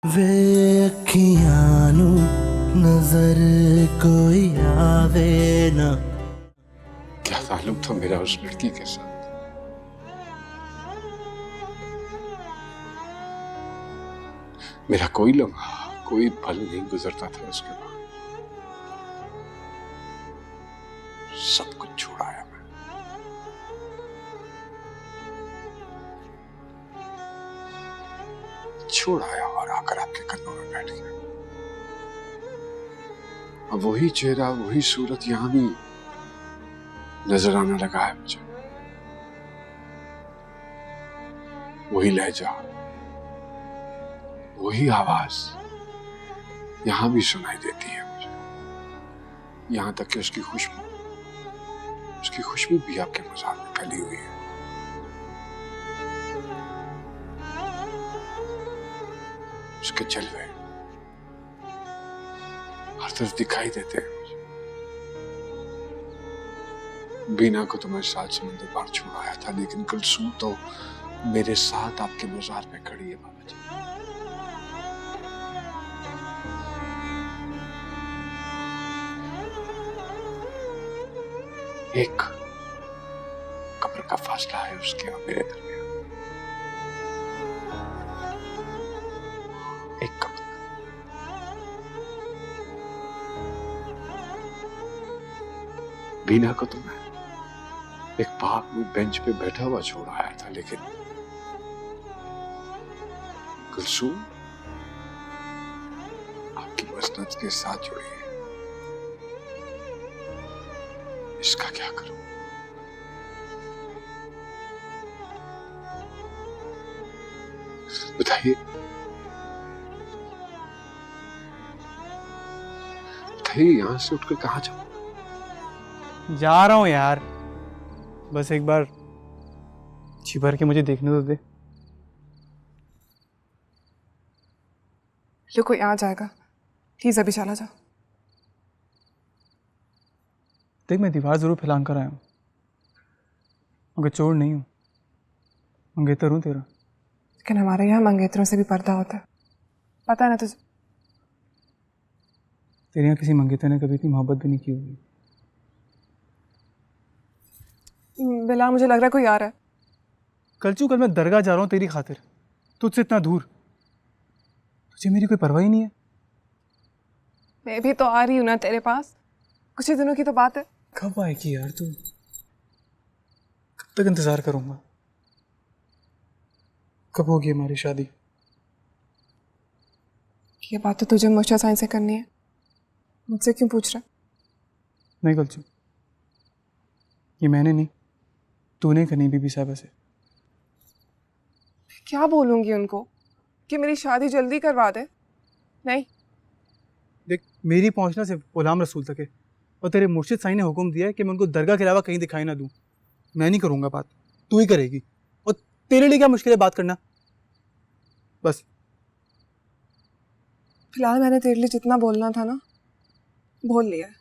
वे अखियां नू नजर कोई आवे ना। क्या ताल्लुक था मेरा उस लड़की के साथ? मेरा कोई लम्हा, कोई पल नहीं गुजरता था उसके बाद। सब कुछ छोड़ाया मैं। छोड़ाया और आकर आपके कदमों में बैठ गया। अब वही चेहरा, वही सूरत यहां भी नजर आने लगा है मुझे। वही लहजा, वही आवाज यहां भी सुनाई देती है मुझे। यहां तक कि उसकी खुशबू भी आपके मज़ार में फैली हुई है। उसके जलवे हर तरफ दिखाई देते हैं मुझे। बीना को तो मैं 7 समुंदर पार छोड़ आया था, लेकिन कुलसूम तो मेरे साथ आपके मज़ार पे खड़ी है बाबा जी। एक कब्र का फासला है उसके और मेरे दरमियान। एक कब्र। बीना को तो मैं एक पार्क में बेंच पे बैठा हुआ छोड़ आया था, लेकिन कुलसूम आपकी मसनद के साथ जुड़ी है। इसका क्या करूं? बताइए बताइए, यहां से उठकर कहां जाऊं? जा रहा हूँ यार, बस एक बार जी भर के मुझे देखने तो दे। जो कोई आ जाएगा, प्लीज अभी चला जाओ। देख, मैं दीवार जरूर फैलान कर आया हूँ, मगर चोर नहीं हूँ, मंगेतर हूँ तेरा। लेकिन हमारे यहाँ मंगेतरों से भी पर्दा होता है, पता है ना तुझे? तेरे यहाँ किसी मंगेतर ने कभी इतनी मोहब्बत भी नहीं की होगी। बिला, मुझे लग रहा है कोई आ रहा है। कल मैं दरगाह जा रहा हूँ तेरी खातिर, तुझसे इतना दूर। तुझे मेरी कोई परवाह ही नहीं है। मैं भी तो आ रही हूँ ना तेरे पास, कुछ ही दिनों की तो बात है। कब आएगी यार तू? कब तक इंतजार करूंगा? कब होगी हमारी शादी? ये बात तो तुझे मुझसे साइन से करनी है, मुझसे क्यों पूछ रहा? नहीं कलचू, ये मैंने नहीं, तूने करनी बीबी साहबा से। क्या बोलूंगी उनको कि मेरी शादी जल्दी करवा दे? नहीं। देख, मेरी पहुंचना सिर्फ गुलाम रसूल तक है, और तेरे मुर्शिद साईं ने हुक्म दिया है कि मैं उनको दरगाह के अलावा कहीं दिखाई ना दूं। मैं नहीं करूंगा बात, तू ही करेगी। और तेरे लिए क्या मुश्किल है बात करना? बस। फिलहाल मैंने तेरे लिए जितना बोलना था ना, बोल लिया है,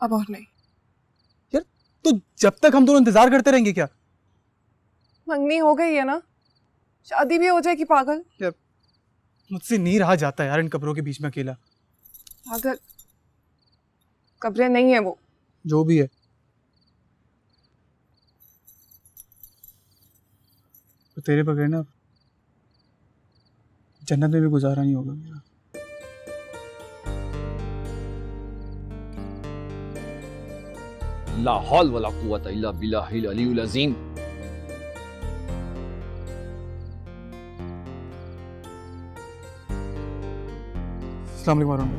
अब और नहीं। यार, तो जब तक हम दोनों इंतजार करते रहेंगे क्या? मंगनी हो गई है ना, शादी भी हो जाएगी। पागल, यार, मुझसे नहीं रहा जाता यार इन कब्रों के बीच में अकेला। पागल, कब्रें नहीं है वो। जो भी है, तो तेरे बगैर ना जन्नत में भी गुजारा नहीं होगा मेरा। ला हौल वला कुव्वत इल्ला बिल्लाहिल अलीयुल अज़ीम। अस्सलाम वालेकुम वरुण।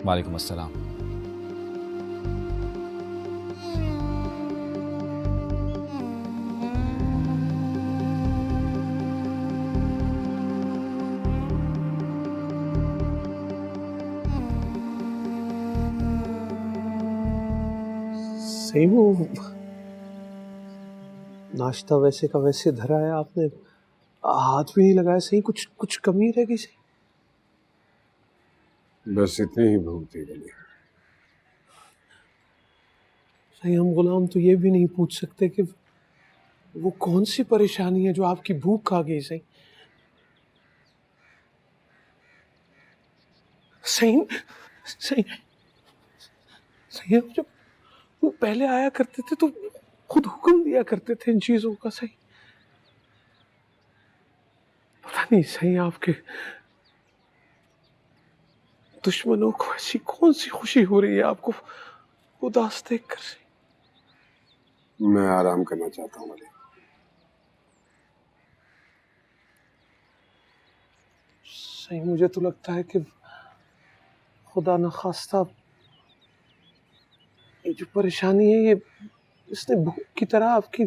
वालेकुम अस्सलाम। सही वो नाश्ता वैसे का वैसे धरा है, आपने हाथ भी नहीं लगाया। सही कुछ कुछ कमी रह गई? सही बस इतनी ही भूख थी गली। सही हम गुलाम तो ये भी नहीं पूछ सकते कि वो कौन सी परेशानी है जो आपकी भूख खा गई सही? सही सही सही, जब वो पहले आया करते थे तो खुद हुक्म दिया करते थे इन चीजों का। सही, पता नहीं सही आपके दुश्मनों को ऐसी कौन सी खुशी हो रही है आपको उदास देखकर। सही, मैं आराम करना चाहता हूँ अली। सही, मुझे तो लगता है कि खुदा न खास्ता ये जो परेशानी है ये इसने भूख की तरह आपकी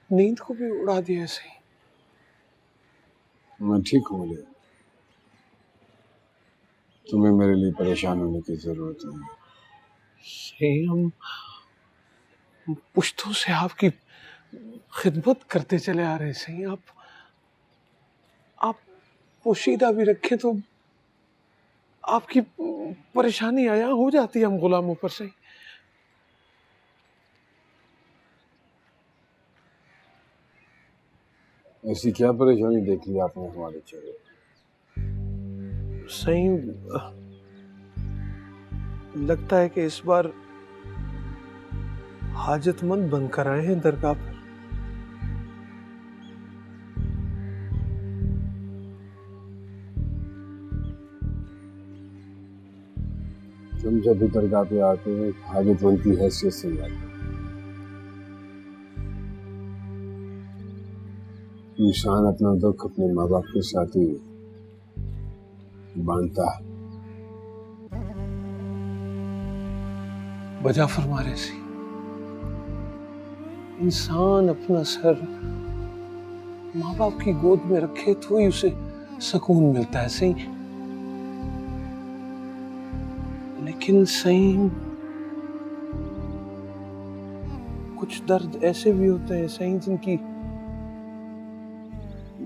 नींद को भी उड़ा दिया है। सही, मैं ठीक हूँ अली, तुम्हें मेरे लिए परेशान होने की जरूरत नहीं है। सही, हम पुश्तों से आपकी खिदमत करते चले आ रहे हैं। सही, आप पोशीदा भी रखें तो आपकी परेशानी आया हो जाती है हम गुलामों पर। सही, ऐसी क्या परेशानी देख ली आपने हमारे चेहरे? सही, लगता है कि इस बार हाजतमंद बनकर आए हैं दरगाह पर। तुम जब भी दरगाह पे आते हैं हाजतमंद की हैसियत से आते हैं। इंसान अपना दुख अपने माँ बाप के साथ ही बांधता है। वजह फरमा रहे सी, इंसान अपना सर माँ बाप की गोद में रखे तो ही उसे सुकून मिलता है। सही, लेकिन सही कुछ दर्द ऐसे भी होते हैं सही जिनकी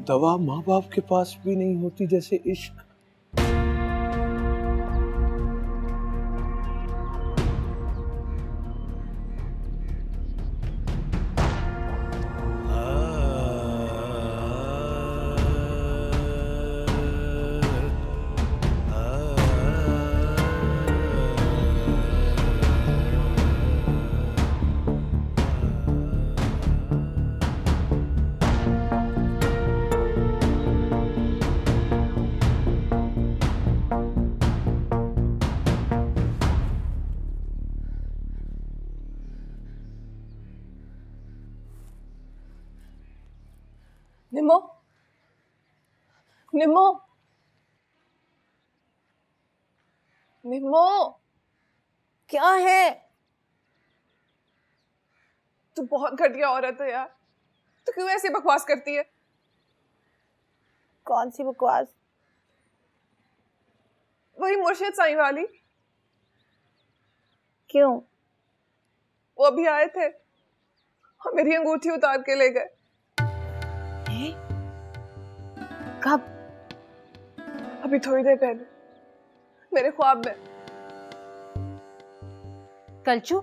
दवा माँ बाप के पास भी नहीं होती, जैसे इश्क। निमो, निमो, निमो, क्या है? तू बहुत घटिया औरत है यार। तू क्यों ऐसे बकवास करती है? कौन सी बकवास? वही मुर्शिद साईं वाली। क्यों? वो अभी आए थे और मेरी अंगूठी उतार के ले गए। कब? अभी थोड़ी देर पहले मेरे ख्वाब में। कलचू,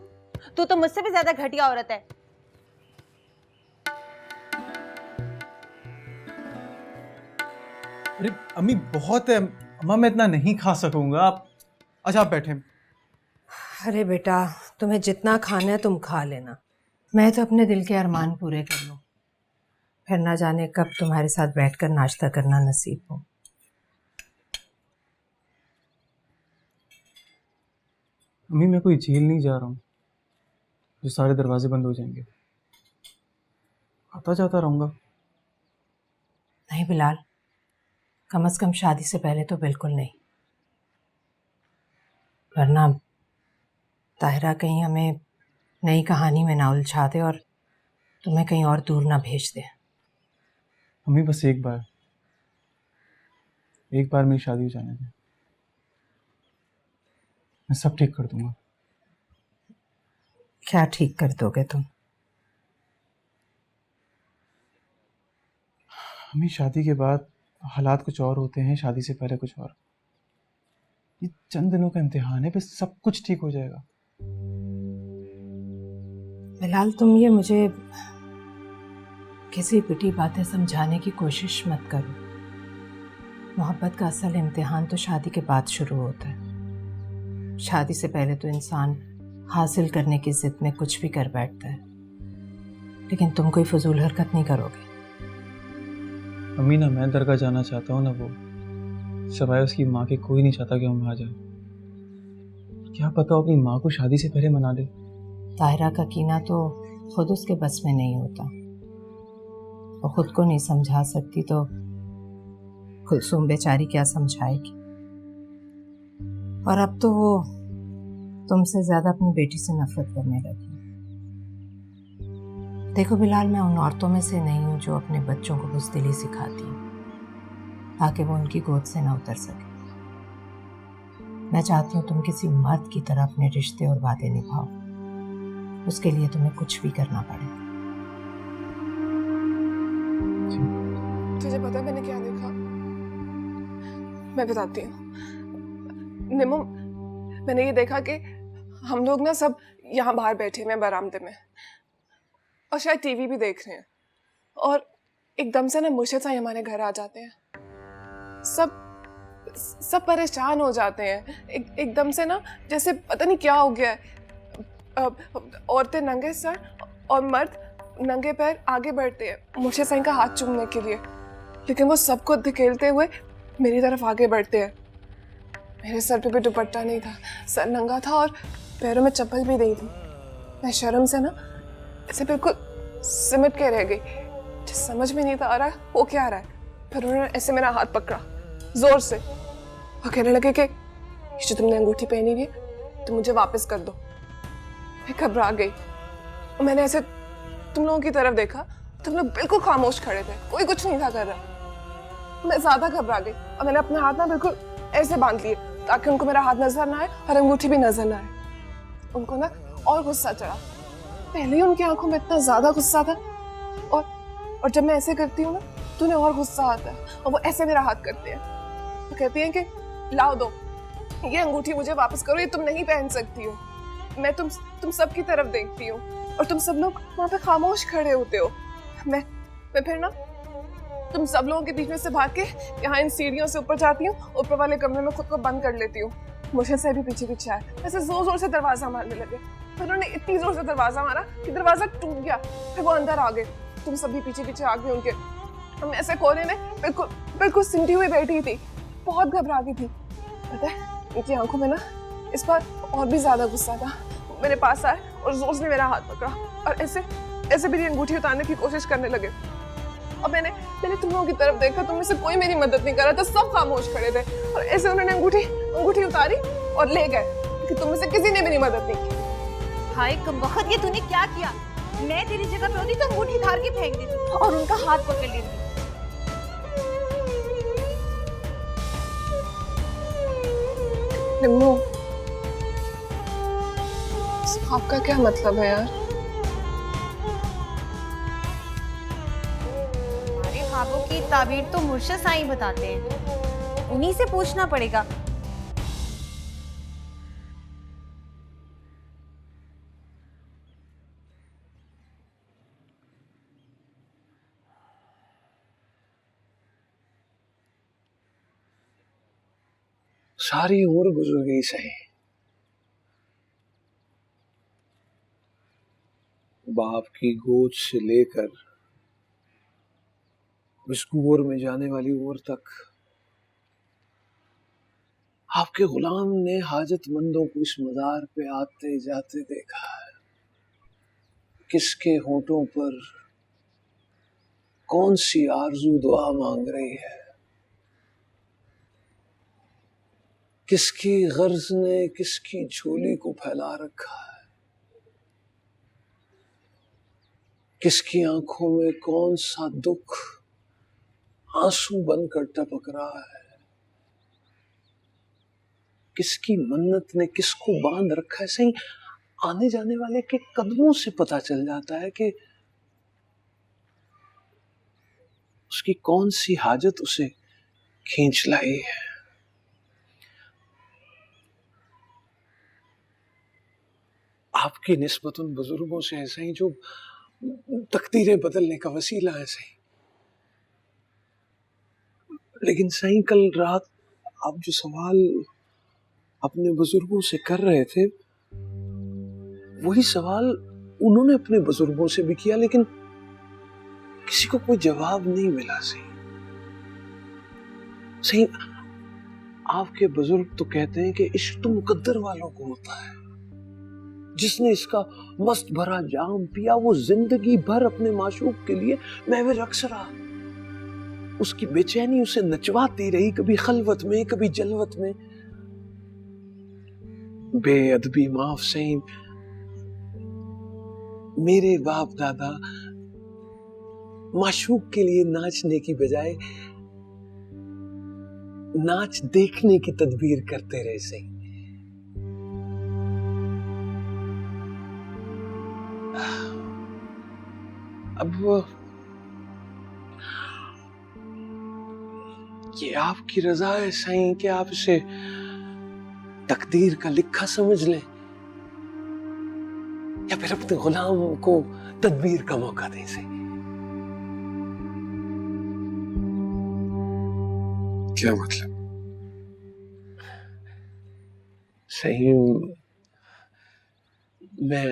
तू तो मुझसे भी ज्यादा घटिया औरत है। अरे अम्मी बहुत है, अम्मा मैं इतना नहीं खा सकूंगा। आप अच्छा आप बैठे। अरे बेटा, तुम्हें जितना खाना है तुम खा लेना, मैं तो अपने दिल के अरमान पूरे कर लूं, फिर ना जाने कब तुम्हारे साथ बैठकर नाश्ता करना नसीब हो। अम्मी मैं कोई जेल नहीं जा रहा हूँ जो सारे दरवाजे बंद हो जाएंगे। आता जाता रहूंगा। नहीं बिलाल, कम से कम शादी से पहले तो बिल्कुल नहीं, वरना ताहिरा कहीं हमें नई कहानी में ना उलझा दे और तुम्हें कहीं और दूर ना भेज दे। अम्मी बस एक बार मेरी शादी हो जाने दे, मैं सब ठीक कर दूंगा। क्या ठीक कर दोगे तुम? अम्मी शादी के बाद हालात कुछ और होते हैं, शादी से पहले कुछ और। ये चंद दिनों का इम्तिहान है, बस सब कुछ ठीक हो जाएगा। बिलाल, तुम ये मुझे किसी पिटी बातें समझाने की कोशिश मत करो। मोहब्बत का असल इम्तिहान तो शादी के बाद शुरू होता है। शादी से पहले तो इंसान हासिल करने की जिद में कुछ भी कर बैठता है, लेकिन तुम कोई फजूल हरकत नहीं करोगे। अम्मी ना मैं दरगाह जाना चाहता हूँ ना वो सिवाय उसकी माँ के कोई नहीं चाहता कि हम वहाँ जाए। क्या पता वो अपनी माँ को शादी से पहले मना ले। ताहिरा का कीना तो खुद उसके बस में नहीं होता। वो खुद को नहीं समझा सकती तो कुलसूम बेचारी क्या समझाएगी। और अब तो वो तुमसे ज्यादा अपनी बेटी से नफरत करने लगी। देखो बिलाल, मैं उन औरतों में से नहीं हूं जो अपने बच्चों को बुज़दिली सिखाती हैं ताकि वो उनकी गोद से ना उतर सके। मैं चाहती हूँ तुम किसी मर्द की तरह अपने रिश्ते और वादे निभाओ। उसके लिए तुम्हें कुछ भी करना पड़े। तुझे पता है मैंने क्या देखा? मैं बताती हूँ निमो, मैंने ये देखा कि हम लोग ना सब यहाँ बाहर बैठे हुए हैं बरामदे में और शायद टीवी भी देख रहे हैं, और एकदम से ना मुर्शिद साईं हमारे घर आ जाते हैं। सब परेशान हो जाते हैं एकदम से ना, जैसे पता नहीं क्या हो गया है। औरतें नंगे सर और मर्द नंगे पैर आगे बढ़ते हैं मुर्शिद साईं का हाथ चूमने के लिए, लेकिन वो सबको धकेलते हुए मेरी तरफ आगे बढ़ते हैं। मेरे सर पे भी दुपट्टा नहीं था, सर नंगा था और पैरों में चप्पल भी नहीं थी। मैं शर्म से ना ऐसे बिल्कुल सिमट के रह गई, समझ में नहीं था आ रहा वो क्या आ रहा है। फिर उन्होंने ऐसे मेरा हाथ पकड़ा जोर से और कहने लगे कि जो तुमने अंगूठी पहनी हुई है तो मुझे वापस कर दो। मैं घबरा गई और मैंने ऐसे तुम लोगों की तरफ देखा, तुम लोग बिल्कुल खामोश खड़े थे, कोई कुछ नहीं था कर रहा। मैं ज्यादा घबरा गई और मैंने अपने हाथ ना बिल्कुल ऐसे बांध लिए ताकि उनको मेरा हाथ नजर ना आए और अंगूठी भी नजर ना आए। उनको ना और गुस्सा चढ़ा। पहले ही उनकी आंखों में इतना ज्यादा गुस्सा था और जब मैं ऐसे करती हूँ ना तो उन्हें और गुस्सा आता है और वो ऐसे मेरा हाथ करते हैं। वो कहती हैं कि लाओ दो ये अंगूठी, मुझे वापस करो, ये तुम नहीं पहन सकती हो। मैं तुम सब की तरफ देखती हूँ और तुम सब लोग वहां पे खामोश खड़े होते हो। मैं फिर ना तुम सब लोगों के बीच में से भाग के यहाँ इन सीढ़ियों से ऊपर जाती हूँ, ऊपर वाले कमरे में खुद को बंद कर लेती हूँ। मुर्शिद से भी पीछे पीछे आए, ऐसे जोर जोर से दरवाजा मारने लगे। फिर उन्होंने इतनी जोर से दरवाजा मारा कि दरवाजा टूट गया। फिर वो अंदर आ गए, तुम सभी पीछे पीछे आ गए उनके। हम ऐसे कोने में बिल्कुल सिमटी हुई बैठी थी, बहुत घबरा गई थी। पता है उनकी आंखों में ना इस बार और भी ज्यादा गुस्सा था। मेरे पास आए और जोर से मेरा हाथ पकड़ा और ऐसे मेरी अंगूठी उतारने की कोशिश करने लगे। और मैंने तुम लोगों की तरफ देखा, तुम में से कोई मेरी मदद नहीं कर रहा था, सब खामोश खड़े थे और ऐसे उन्होंने अंगूठी उतारी और ले गए कि तुम में से किसी ने मेरी मदद नहीं की। हाय कमबख्त, ये तूने क्या किया? मैं तेरी जगह पे होती तो अंगूठी धार के फेंक देती और उनका हाथ पकड़ लेती। निम्मू, आपका क्या मतलब है यार? हमारे ख्वाबों की ताबीर तो मुर्शिद साईं बताते हैं, उन्हीं से पूछना पड़ेगा। सारी उम्र गुजर गई सही, बाप की गोद से लेकर इस कुंवर में जाने वाली उम्र तक आपके गुलाम ने हाजतमंदों को इस मजार पे आते जाते देखा है। किसके होठों पर कौन सी आरज़ू दुआ मांग रही है, किसकी गर्ज ने किसकी झोली को फैला रखा है, किसकी आंखों में कौन सा दुख आंसू बनकर टपक रहा है, किसकी मन्नत ने किसको बांध रखा है। सही आने जाने वाले के कदमों से पता चल जाता है कि उसकी कौन सी हाजत उसे खींच लाई है। आपकी निस्बत उन बुजुर्गों से ऐसा ही जो तकदीरें बदलने का वसीला है सही। लेकिन सही कल रात आप जो सवाल अपने बुजुर्गों से कर रहे थे, वही सवाल उन्होंने अपने बुजुर्गों से भी किया, लेकिन किसी को कोई जवाब नहीं मिला सही। सही आपके बुजुर्ग तो कहते हैं कि इश्क तो मुकद्दर वालों को होता है। जिसने इसका मस्त भरा जाम पिया वो जिंदगी भर अपने माशूक के लिए महवे रक्स रहा। उसकी बेचैनी उसे नचवाती रही, कभी खलवत में कभी जलवत में। बेअदबी माफ सही, मेरे बाप दादा माशूक के लिए नाचने की बजाय नाच देखने की तदबीर करते रहे सही। अब ये आपकी रजा है सही कि आप इसे तकदीर का लिखा समझ लें, या फिर अपने गुलाम को तदबीर का मौका दें सही। क्या मतलब? सही मैं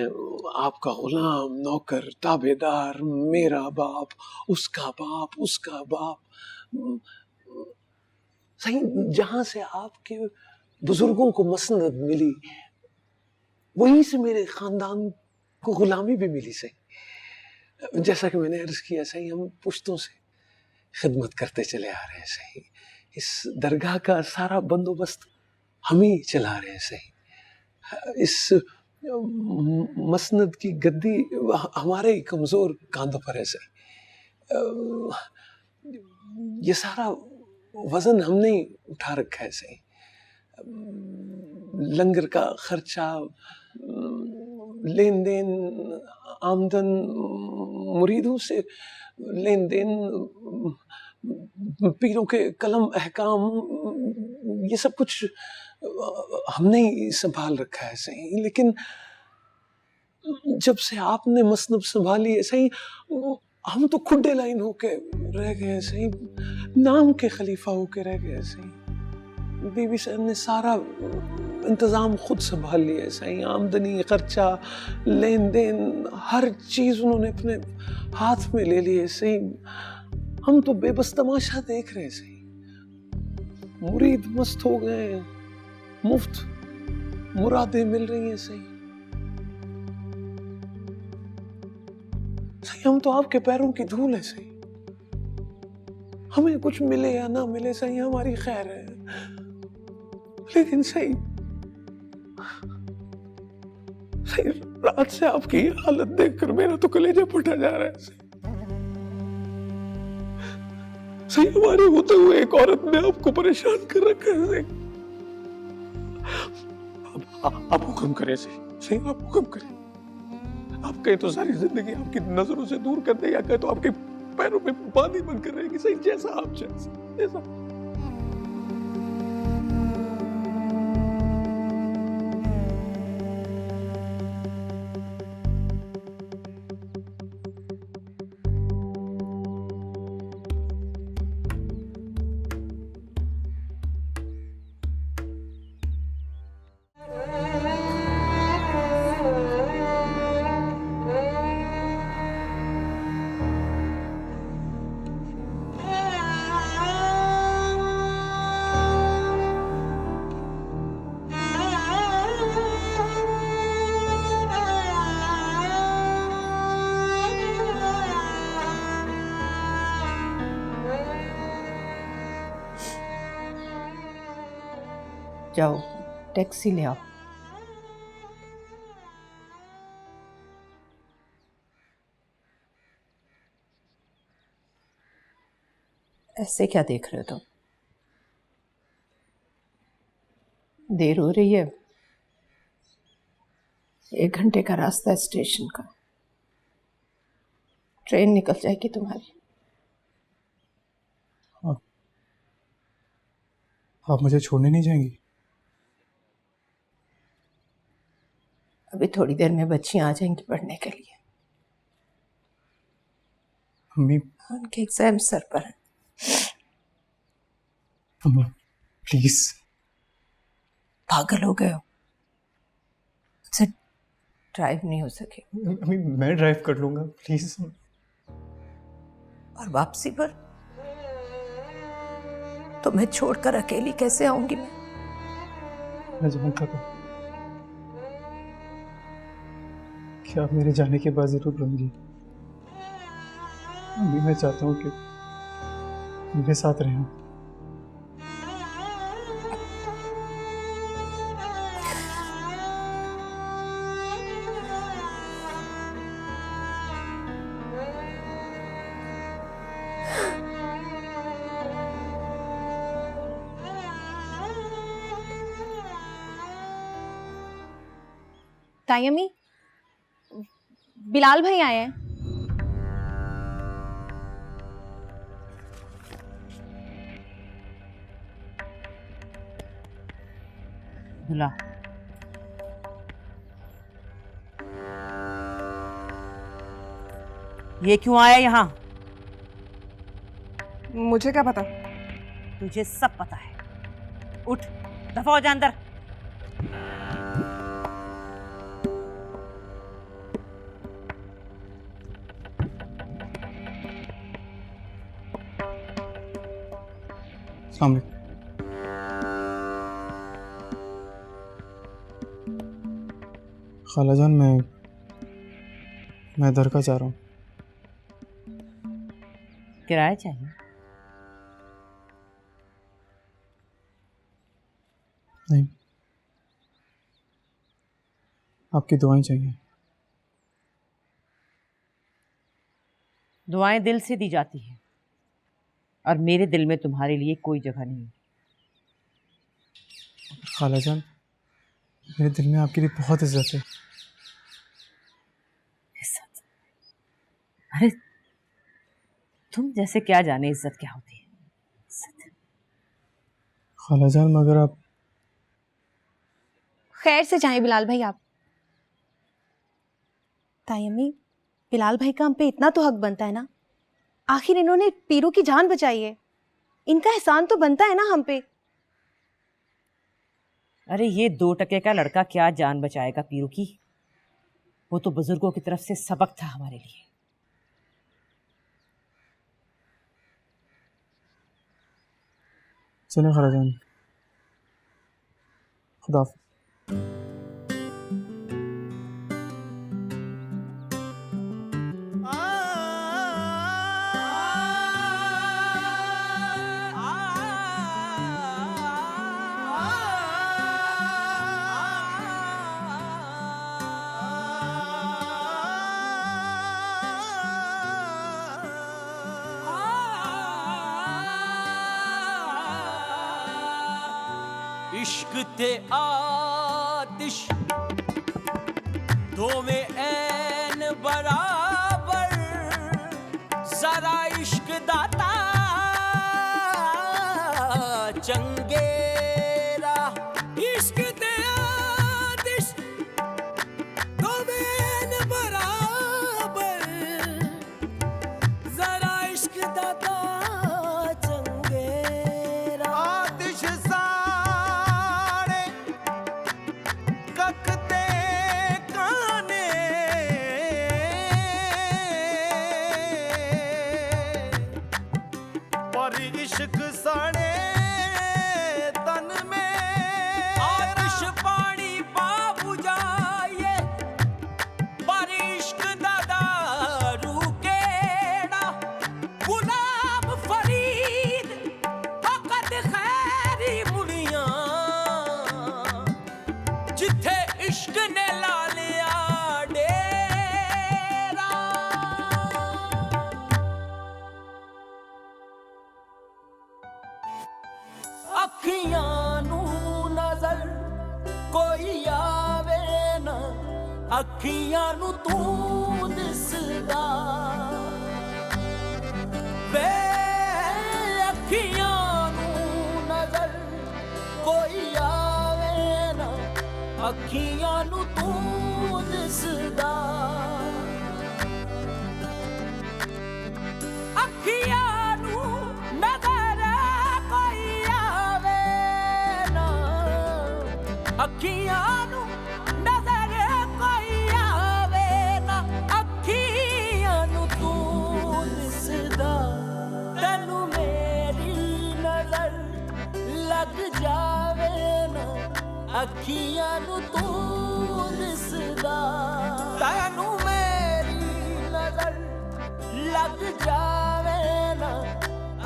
आपका गुलाम, नौकर, ताबेदार, मेरा बाप, उसका बाप सही। जहां से आपके बुजुर्गों को मसनद मिली, वहीं से मेरे खानदान को गुलामी भी मिली सही। जैसा कि मैंने अर्ज किया सही, हम पुश्तों से खिदमत करते चले आ रहे हैं सही। इस दरगाह का सारा बंदोबस्त हम ही चला रहे हैं सही। इस मसनद की गद्दी हमारे ही कमजोर कांधों पर है सही। ये सारा वजन हमने ही उठा रखा है सही। लंगर का खर्चा, लेन देन, आमदन, मुरीदों से लेन देन, पीरों के कलम अहकाम, ये सब कुछ हमने ही संभाल रखा है सही। लेकिन जब से आपने मसनद संभाली है सही, हम तो खुड्डे लाइन होके रह गए हैं सही, नाम के खलीफा होके रह गए हैं सही। बीवी साहब ने सारा इंतज़ाम खुद संभाल लिया है सही। आमदनी, खर्चा, लेन देन, हर चीज़ उन्होंने अपने हाथ में ले ली है सही। हम तो बेबस तमाशा देख रहे हैं सही। मुरीद मस्त हो गए हैं, मुफ्त मुरादें मिल रही हैं सही। सही हम तो आपके पैरों की धूल है सही। हमें कुछ मिले या ना मिले सही, हमारी खैर है। लेकिन सही रात से आपकी हालत देखकर मेरा तो कलेजा फटा जा रहा है सही। हमारे होते हुए एक औरत ने आपको परेशान कर रखा है सही। आप हुक्म करें सही, आप हुक्म करें। आप कहें तो सारी जिंदगी आपकी नजरों से दूर कर दे, या कहें तो आपके पैरों में पानी बनकर रहेगी सही। जैसा आप चाहें, जैसा। जाओ टैक्सी ले आओ। ऐसे क्या देख रहे हो तुम? देर हो रही है, 1 घंटे का रास्ता है स्टेशन का। ट्रेन निकल जाएगी तुम्हारी। आप मुझे छोड़ने नहीं जाएंगी? अभी थोड़ी देर में बच्चियां आ जाएंगी पढ़ने के लिए। अम्मी, उनके एग्जाम सर पर है। अम्मी प्लीज। पागल हो गए हो, मुझसे ड्राइव नहीं हो सके। अम्मी मैं ड्राइव कर लूंगा प्लीज। और वापसी पर तुम्हें छोड़कर अकेली कैसे आऊंगी मैं जानता था कि आप मेरे जाने के बाद जरूर रोएंगी। अम्मी मैं चाहता हूँ कि मेरे साथ रहें। ताई अम्मी, बिलाल भाई आए हैं। बुला। ये क्यों आया यहाँ? मुझे क्या पता? तुझे सब पता है। उठ, दफा हो जा अंदर। अस्सलाम वालेकुम। खालाजान मैं दरगाह जा रहा हूँ। किराया चाहिए? नहीं, आपकी दुआएं चाहिए। दुआएं दिल से दी जाती हैं और मेरे दिल में तुम्हारे लिए कोई जगह नहीं है। खालाजान मेरे दिल में आपके लिए बहुत इज्जत है। इज्जत? अरे तुम जैसे क्या जाने इज्जत क्या होती है। इज्जत। खालाजान मगर आप खैर से जाएं बिलाल भाई आप। ताई अम्मी, बिलाल भाई का हम पे इतना तो हक बनता है ना। आखिर इन्होंने पीरू की जान बचाई है, इनका एहसान तो बनता है ना हम पे। अरे ये 2 टके का लड़का क्या जान बचाएगा पीरू की? वो तो बुजुर्गों की तरफ से सबक था हमारे लिए। चले खालाजान, खुदा हाफ़िज़। इश्क ते आतिश दोवें ऐन बराबर, जरा इश्क दाता चंगेरा। इश्क ते आतिश दोवें ऐन बराबर, जरा इश्क दाता चंगेरा। आतिश इश्क साड़े तन में आतिश पानी बाबू जाए, पर इश्क दादा रूकेड़ा। गुलाब फरीद फकत खैरी मुड़िया, जिथे इश्क ने ला लिया डेरा। अखियां नू नजर कोई आवे ना, अखियां नू तू दिसदा वे। अखियां नू नजर कोई आवे ना, अखियां नू तू दिसदा। लग जावे ना अखियां नू तू दिसदा तैनू मेरी नजर लग जावे ना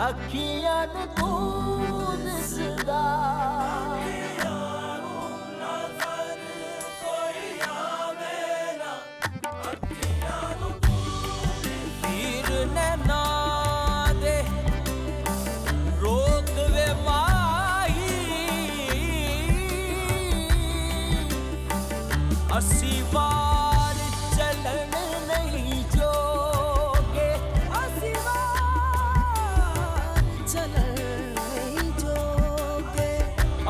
अखियां नू तू दिसदा अस्सी बार चलन नहीं जोगे अस्सी बार चलन नहीं जोगे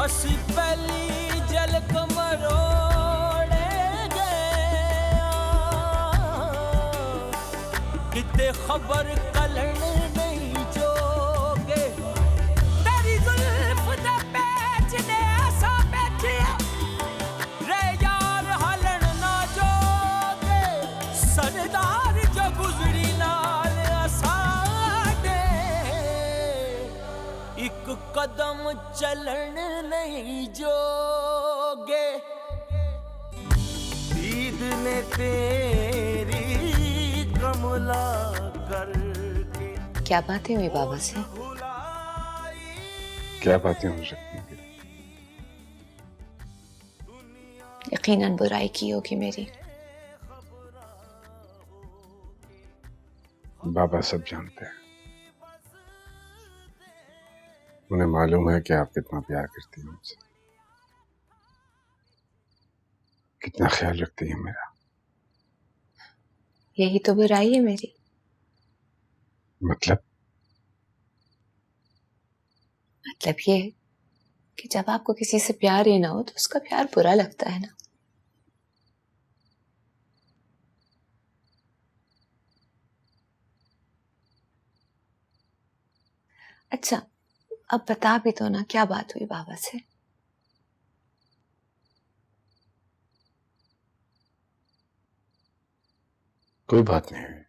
अस्सी पहली जल कमरोड़े गए किते खबर कलन नहीं जोगे तेरी जुल्फ दा पैच ने ऐसा बैठिया सरदार जो गुजरी नाल साडे एक कदम चलन नहीं जोगे दीद ने तेरी कमला करके क्या बातें हुई बाबा से? क्या बातें हो सकती हैं? यकीनन बुराई की होगी मेरी। बाबा सब जानते हैं। उन्हें मालूम है कि आप कितना प्यार करती हैं मुझसे, कितना ख्याल रखती हैं मेरा। यही तो बुराई है मेरी। मतलब ये है कि जब आपको किसी से प्यार ही ना हो तो उसका प्यार बुरा लगता है ना। अच्छा अब बता भी दो ना, क्या बात हुई बाबा से? कोई बात नहीं हुई।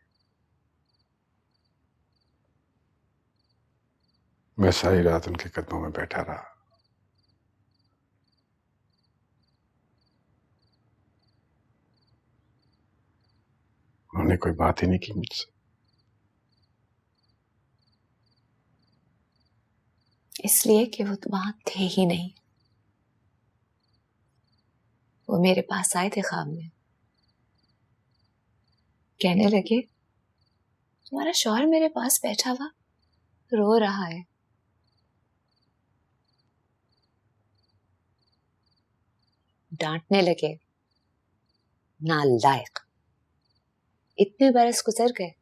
मैं सारी रात उनके कदमों में बैठा रहा। उन्होंने कोई बात ही नहीं की मुझसे। इसलिए कि वो वहां थे ही नहीं। वो मेरे पास आए थे ख्वाब में, कहने लगे तुम्हारा शौहर मेरे पास बैठा हुआ रो रहा है। डांटने लगे, नालायक, इतने बरस गुजर गए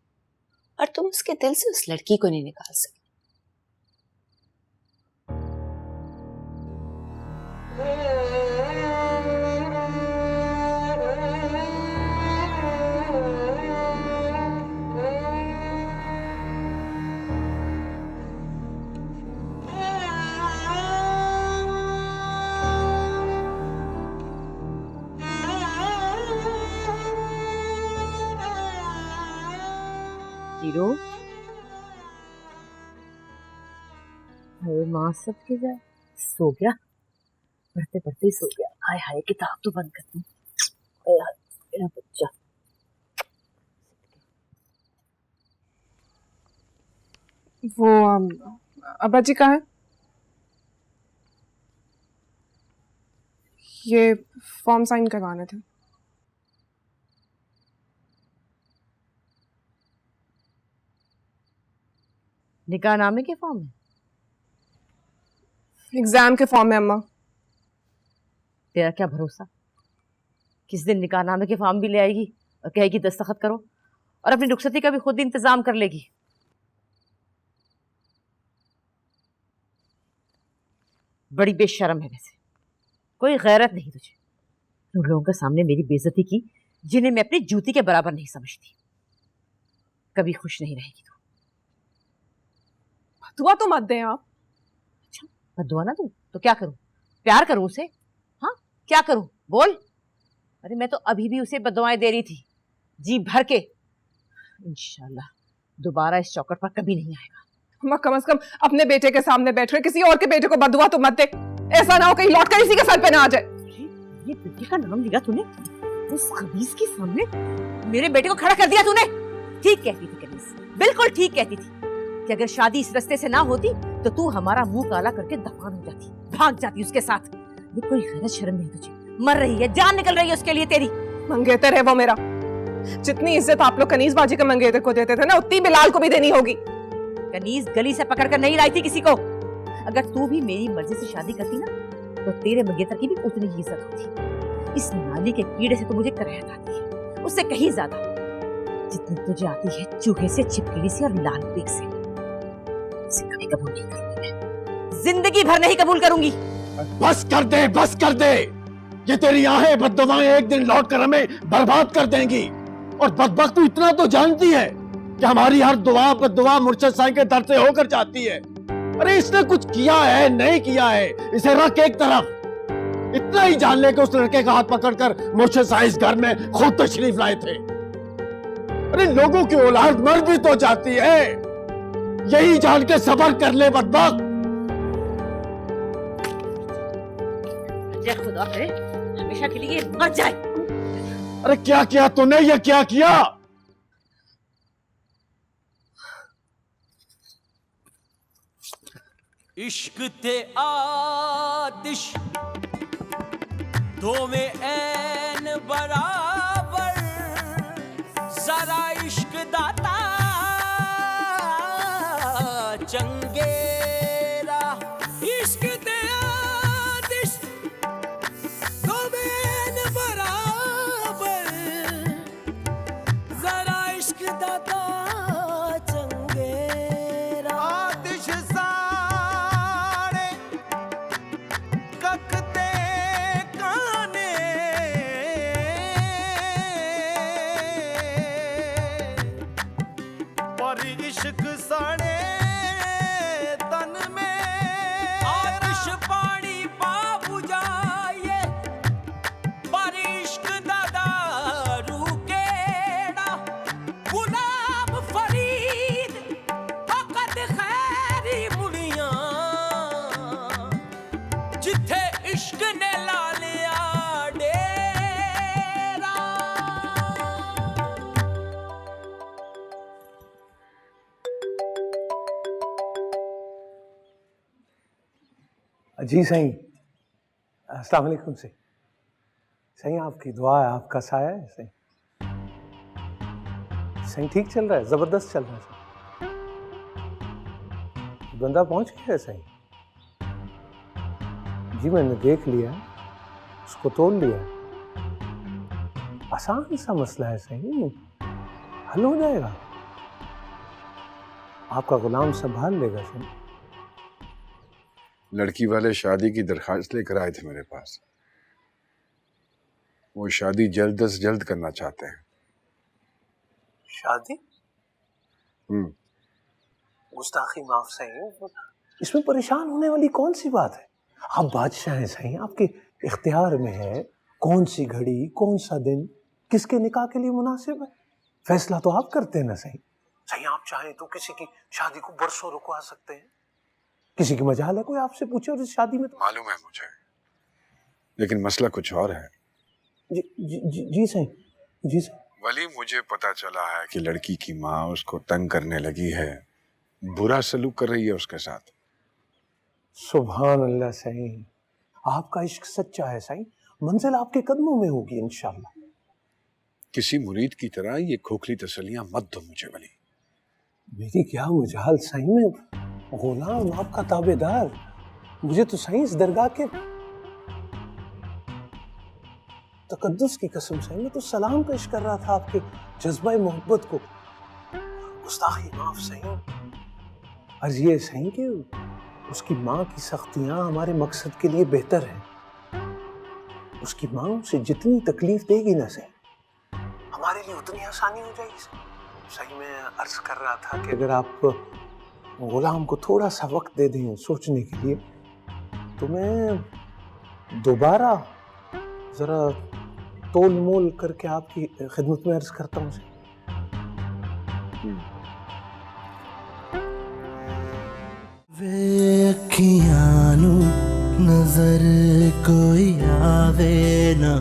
और तुम उसके दिल से उस लड़की को नहीं निकाल सके। जीरो अरे माँ सब के जा सो गया, पढ़ते पढ़ते ही सो गया। हाय हाय किताब तो बंद कर दूं। मेरा बच्चा वो अब्बा जी कहाँ है? ये फॉर्म साइन करवाने थे। निकाहनामे के फॉर्म है? एग्जाम के फॉर्म है अम्मा। तेरा क्या भरोसा, किस दिन निकाहनामे के फॉर्म भी ले आएगी और कहेगी दस्तखत करो, और अपनी रुखसती का भी खुद इंतजाम कर लेगी। बड़ी बेशर्म है वैसे, कोई गैरत नहीं तुझे। उन लोगों के सामने मेरी बेइज्जती की जिन्हें मैं अपनी जूती के बराबर नहीं समझती। कभी खुश नहीं रहेगी तू। दुआ तो मत दें आप। अच्छा बदुआ ना दूं तो क्या करूं? प्यार करूं उसे? हाँ क्या करूं बोल। अरे मैं तो अभी भी उसे बदुआएं दे रही थी जी भर के। इंशाल्लाह दोबारा इस चौकट पर कभी नहीं आएगा। अम्मा कम से कम अपने बेटे के सामने बैठ कर किसी और के बेटे को बदुआ तो मत दे। ऐसा ना हो कहीं लौट कर इसी के सर पे ना आ जाए। ये बेटे का नाम लिया तूने उस खबीस के सामने, मेरे बेटे को खड़ा कर दिया तूने। ठीक कहती थी कनीज, बिल्कुल ठीक कहती थी कि अगर शादी इस रास्ते से ना होती तो तू हमारा मुंह काला करके दफन हो जाती, भाग जाती उसके साथ। ये कोई गैरत शर्म नहीं तुझे? मर रही है, जान निकल रही है उसके लिए तेरी। मंगेतर है वो मेरा। जितनी इज्जत आप लोग कनीज बाजी के मंगेतर को देते थे ना, उतनी बिलाल को भी देनी होगी। कनीज गली से पकड़ कर नहीं लाई थी किसी को। अगर तू भी मेरी मर्जी से शादी करती ना तो तेरे मंगेतर की भी उतनी ही इज्जत होती। इस नाली के कीड़े से तो मुझे कराहत आती है, उससे कहीं ज्यादा जितनी तुझे आती है चूहे से, छिपकली से और लाल पेट से। इसे कभी कबूल नहीं करूंगी मैं, जिंदगी भर नहीं कबूल करूंगी। बस कर दे, बस कर दे। ये तेरी आहें बद्दुआएं एक दिन लौट कर हमें बर्बाद कर देंगी। और बदबख्त तू इतना तो जानती है कि हमारी हर दुआ बद्दुआ मुर्शिद साईं के दर से होकर जाती है। अरे इसने कुछ किया है नहीं किया है, इसे रख एक तरफ। इतना ही जान ले कि उस लड़के का हाथ पकड़कर मुर्शिद साईं इस घर में खुद तशरीफ लाए थे। अरे लोगों की औलाद मर भी तो जाती है, यही जान के सब्र कर ले बदबख्त। जय खुदा करे हमेशा के लिए मर जाए। अरे क्या किया तूने, ये क्या किया? इश्क ते आतिश दो में ऐन बराबर, जरा इश्क दाता चंगेरा। इश्क ते आतिश दो में ऐन बराबर, जरा इश्क दाता चंगेरा। आतिश साड़े ककते काने, पर इश्क साड़े तन में। आतिश पानी पा बुझाए, पर इश्क दादा रूकेड़ा। गुलाब फरीद फकत खैरी मुड़ियां, जिथे इश्क ने ला लिया डेरा। जी सही, अस्सलाम वालेकुम सही। सही आपकी दुआ है, आपका साया है सही। सही ठीक चल रहा है, जबरदस्त चल रहा है सही। बंदा पहुंच गया है सही। जी मैंने देख लिया, उसको तोड़ लिया। आसान सा मसला है सही, हल हो जाएगा। आपका गुलाम संभाल लेगा सही। लड़की वाले शादी की दरखास्त लेकर आए थे मेरे पास। वो शादी जल्द से जल्द करना चाहते हैं। शादी? गुस्ताखी माफ सही, इसमें परेशान होने वाली कौन सी बात है? आप बादशाह हैं सही, आपके इख्तियार में है कौन सी घड़ी, कौन सा दिन किसके निकाह के लिए मुनासिब है। फैसला तो आप करते हैं ना सही। सही आप चाहें तो किसी की शादी को बरसों रुकवा सकते हैं। किसी की मजाल है कोई आपसे पूछे और इस शादी में तो... मालूम है मुझे, लेकिन मसला कुछ और है। जी सही, जी सही। वली मुझे पता चला है कि लड़की की माँ उसको तंग करने लगी है, बुरा सलूक कर रही है उसके साथ। सुभान अल्लाह सही, आपका इश्क सच्चा है सही, मंजिल आपके कदमों में होगी इंशाल्लाह। किसी मुरीद की तरह ये खोखली तसल्लियां मत दो मुझे वली। मेरी क्या मुजाल सही में, गुलाम आपका ताबेदार। मुझे तो सही इस दरगाह के तकद्दुस की कसम से मैं तो सलाम पेश कर रहा था आपके जज्बा मोहब्बत को। गुस्ताखी माफ सही। अर्ज ये सही कि उसकी माँ की सख्तियां हमारे मकसद के लिए बेहतर हैं। उसकी माँ उसे जितनी तकलीफ देगी ना सही, हमारे लिए उतनी आसानी हो जाएगी। सही में अर्ज कर रहा था कि अगर आप गुलाम को थोड़ा सा वक्त दे दें सोचने के लिए, तो मैं दोबारा जरा तोल मोल करके आपकी खिदमत में अर्ज करता हूँ। वे अखियां नू नजर कोई आवे ना